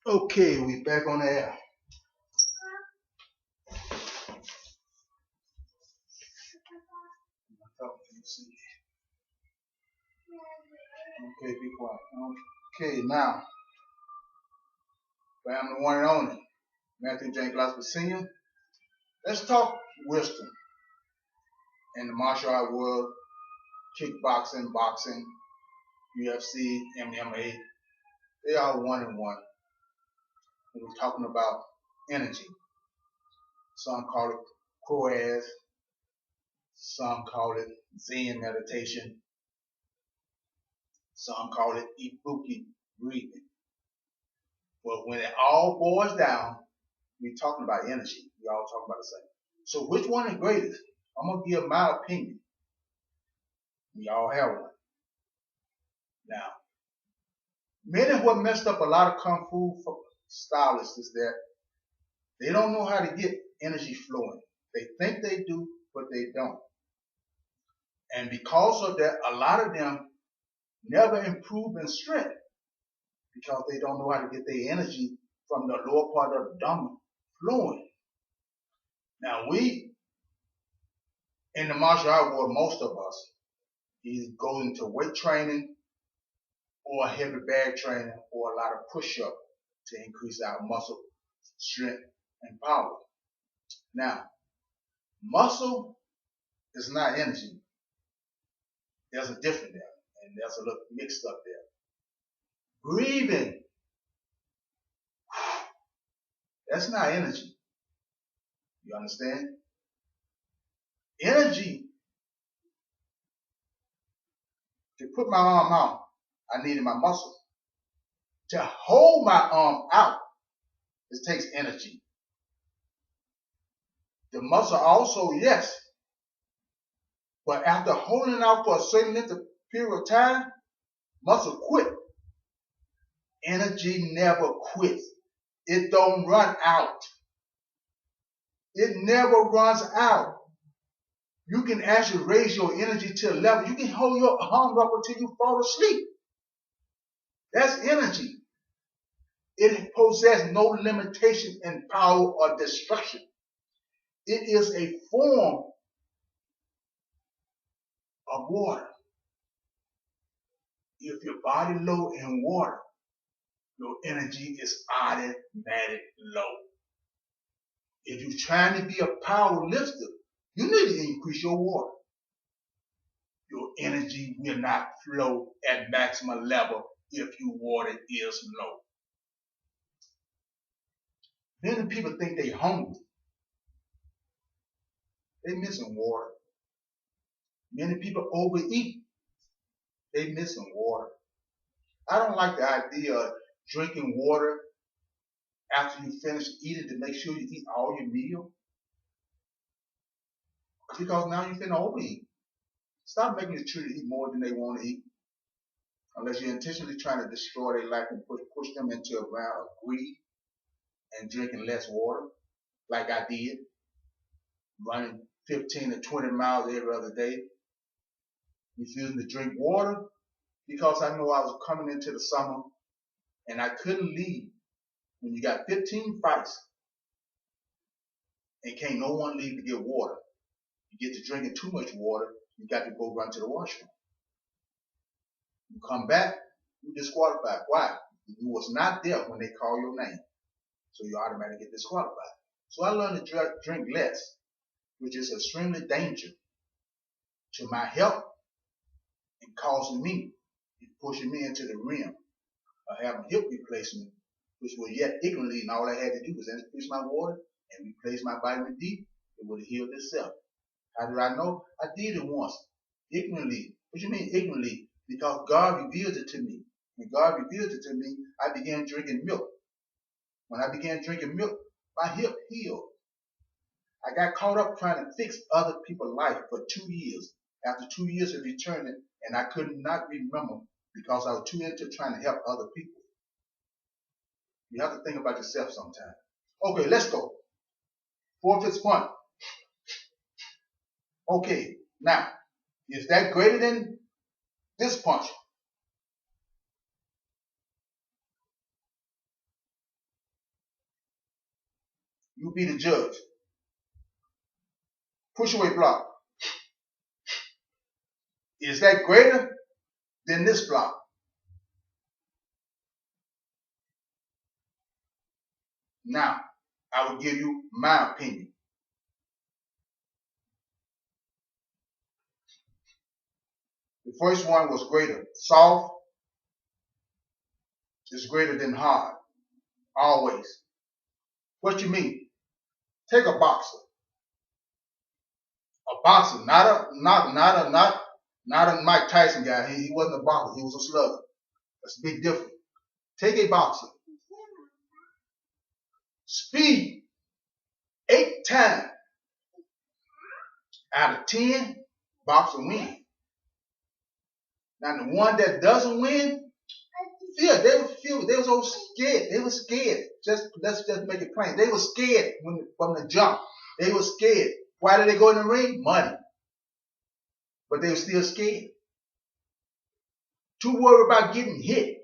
Okay, we back on the air. Okay, be quiet. Okay, now, family one and only, Matthew J. Glasgow Sr. Let's talk wisdom in the martial art world, kickboxing, boxing, UFC, MMA. They are one and one. When we're talking about energy. Some call it Kroaz, some call it Zen meditation, some call it Ibuki breathing. But when it all boils down, we're talking about energy. We all talking about the same. So which one is greatest? I'm gonna give my opinion. We all have one. Now, many what messed up a lot of kung fu stylists is that they don't know how to get energy flowing. They think they do, but they don't. And because of that, a lot of them never improve in strength because they don't know how to get their energy from the lower part of the abdomen flowing. Now we, in the martial art world, most of us, either go into weight training or heavy bag training or a lot of push-up to increase our muscle strength and power. Now, muscle is not energy. There's a difference there, and there's a little mixed up there. Breathing, that's not energy. You understand? Energy, to put my arm out, I needed my muscle. To hold my arm out, it takes energy. The muscle also, yes, but after holding it out for a certain length of period of time, muscle quit. Energy never quits. It don't run out. It never runs out. You can actually raise your energy to a level. You can hold your arm up until you fall asleep. That's energy. It possesses no limitation in power or destruction. It is a form of water. If your body low in water, your energy is automatic low. If you're trying to be a power lifter, you need to increase your water. Your energy will not flow at maximum level if your water is low. Many people think they're hungry. They're missing water. Many people overeat. They're missing water. I don't like the idea of drinking water after you finish eating to make sure you eat all your meal. Because now you're finna overeat. Stop making your children eat more than they want to eat. Unless you're intentionally trying to destroy their life and push them into a round of greed and drinking less water, like I did, running 15 to 20 miles every other day, refusing to drink water because I know I was coming into the summer and I couldn't leave. When you got 15 fights and can't no one leave to get water, you get to drinking too much water, you got to go run to the washroom. You come back, you disqualified. Why? You was not there when they call your name. So you automatically get disqualified. So I learned to drink less, which is extremely dangerous to my health and causing me, pushing me into the rim of having hip replacement, which was yet ignorantly, and all I had to do was increase my water and replace my vitamin D. It would have healed itself. How did I know? I did it once, ignorantly. What you mean ignorantly? Because God revealed it to me. When God revealed it to me, I began drinking milk. When I began drinking milk, my hip healed. I got caught up trying to fix other people's life for 2 years. After 2 years of returning, and I could not remember because I was too into trying to help other people. You have to think about yourself sometimes. Okay, let's go. Fourth is fun. Okay, now, is that greater than this punch? You be the judge. Push away block. Is that greater than this block? Now, I will give you my opinion. The first one was greater. Soft is greater than hard. Always. What you mean? Take a boxer. A boxer, not a Mike Tyson guy. He wasn't a boxer. He was a slugger. That's a big difference. Take a boxer. Speed 8 times out of 10, boxer win. Now the one that doesn't win, they were so scared. They were scared. Let's just make it plain. They were scared from the jump. They were scared. Why did they go in the ring? Money. But they were still scared. Too worried about getting hit.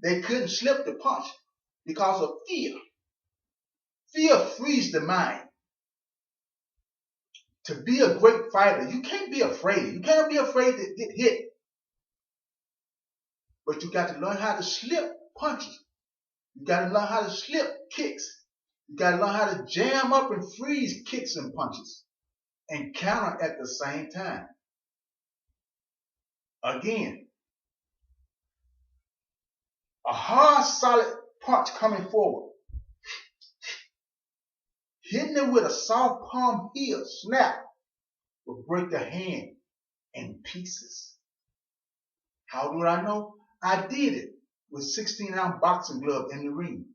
They couldn't slip the punch because of fear. Fear frees the mind. To be a great fighter, you can't be afraid. You cannot be afraid to get hit. But you got to learn how to slip punches. You got to learn how to slip kicks. You got to learn how to jam up and freeze kicks and punches and counter at the same time. Again, a hard, solid punch coming forward, hitting it with a soft palm heel snap will break the hand in pieces. How do I know? I did it with 16-ounce boxing glove in the ring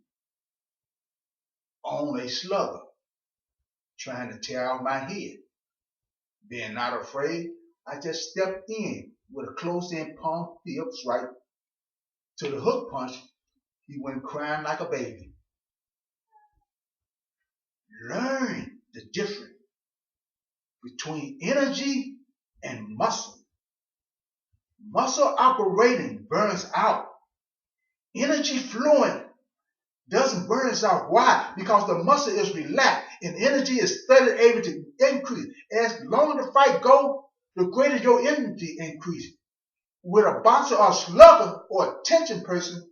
on a slugger trying to tear out my head. Being not afraid, I just stepped in with a close-in palm heel strike to the hook punch. He went crying like a baby. Learn the difference between energy and muscle. Muscle operating burns out. Energy flowing doesn't burn out. Why? Because the muscle is relaxed and energy is steadily able to increase. As longer the fight goes, the greater your energy increases. With a boxer or slugger or a tension person,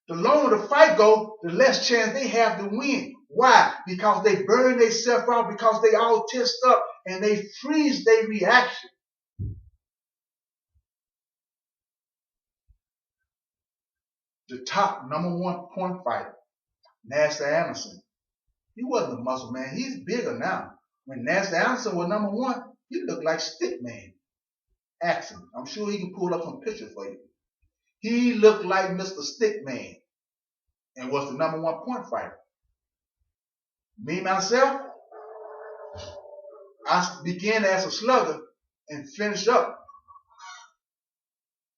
the longer the fight goes, the less chance they have to win. Why? Because they burn themselves out, because they all tensed up and they freeze their reaction. The top #1 point fighter, Nasty Anderson. He wasn't a muscle man. He's bigger now. When Nasty Anderson was #1, he looked like Stick Man. Ask him. I'm sure he can pull up some pictures for you. He looked like Mr. Stick Man and was the #1 point fighter. Me, myself, I began as a slugger and finished up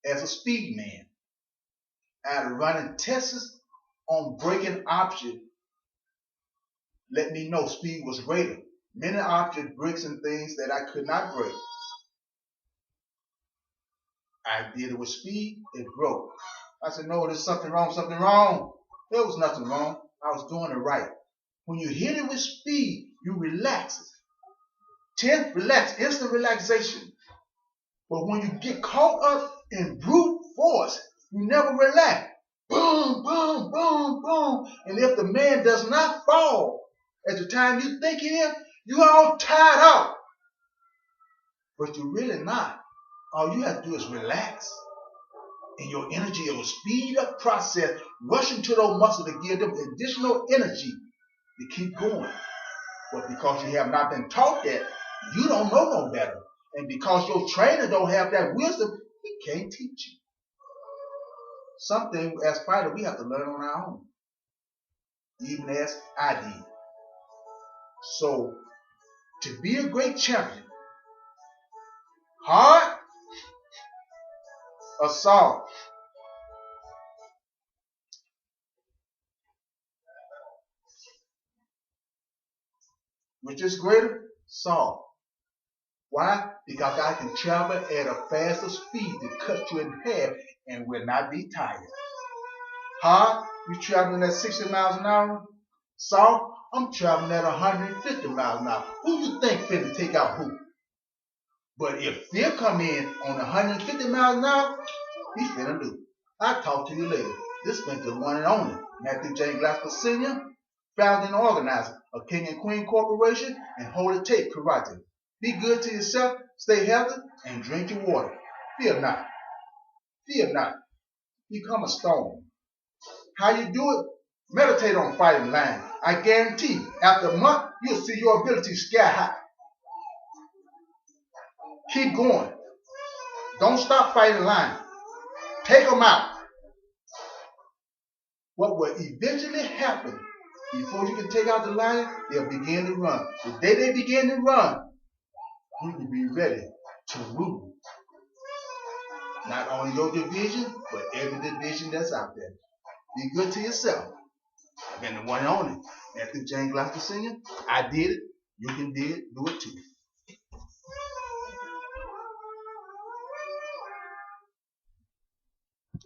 as a speed man. Out of running tests on breaking options, let me know speed was greater. Many object bricks and things that I could not break. I did it with speed, it broke. I said, no, there's something wrong, something wrong. There was nothing wrong. I was doing it right. When you hit it with speed, you relax. Relax, instant relaxation. But when you get caught up in brute force, you never relax. Boom, boom, boom, boom. And if the man does not fall at the time you think he is, you all tired out. But you're really not. All you have to do is relax. And your energy, it will speed up process, rush into those muscles to give them additional energy to keep going. But because you have not been taught that, you don't know no better. And because your trainer don't have that wisdom, he can't teach you. Something as fighters we have to learn on our own. Even as I did. So, to be a great champion, hard or soft? Which is greater? Soft. Why? Because I can travel at a faster speed to cut you in half and will not be tired. Hard, you traveling at 60 miles an hour. Soft, I'm traveling at 150 miles an hour. Who you think finna take out who? But if fear come in on 150 miles an hour, he's finna do. I'll talk to you later. This been the one and only Matthew J. Glasper Sr., founding and organizer of King and Queen Corporation and Holy Tape Karate. Be good to yourself, stay healthy, and drink your water. Fear not. Fear not. Become a stone. How you do it? Meditate on fighting line. I guarantee after a month, you'll see your ability sky high. Keep going. Don't stop fighting line. Take them out. What will eventually happen before you can take out the lion, they'll begin to run. The day they begin to run, you will be ready to rule. Not only your division, but every division that's out there. Be good to yourself. I've been the one and only Matthew James Glasper Sr. I did it. You can do it too.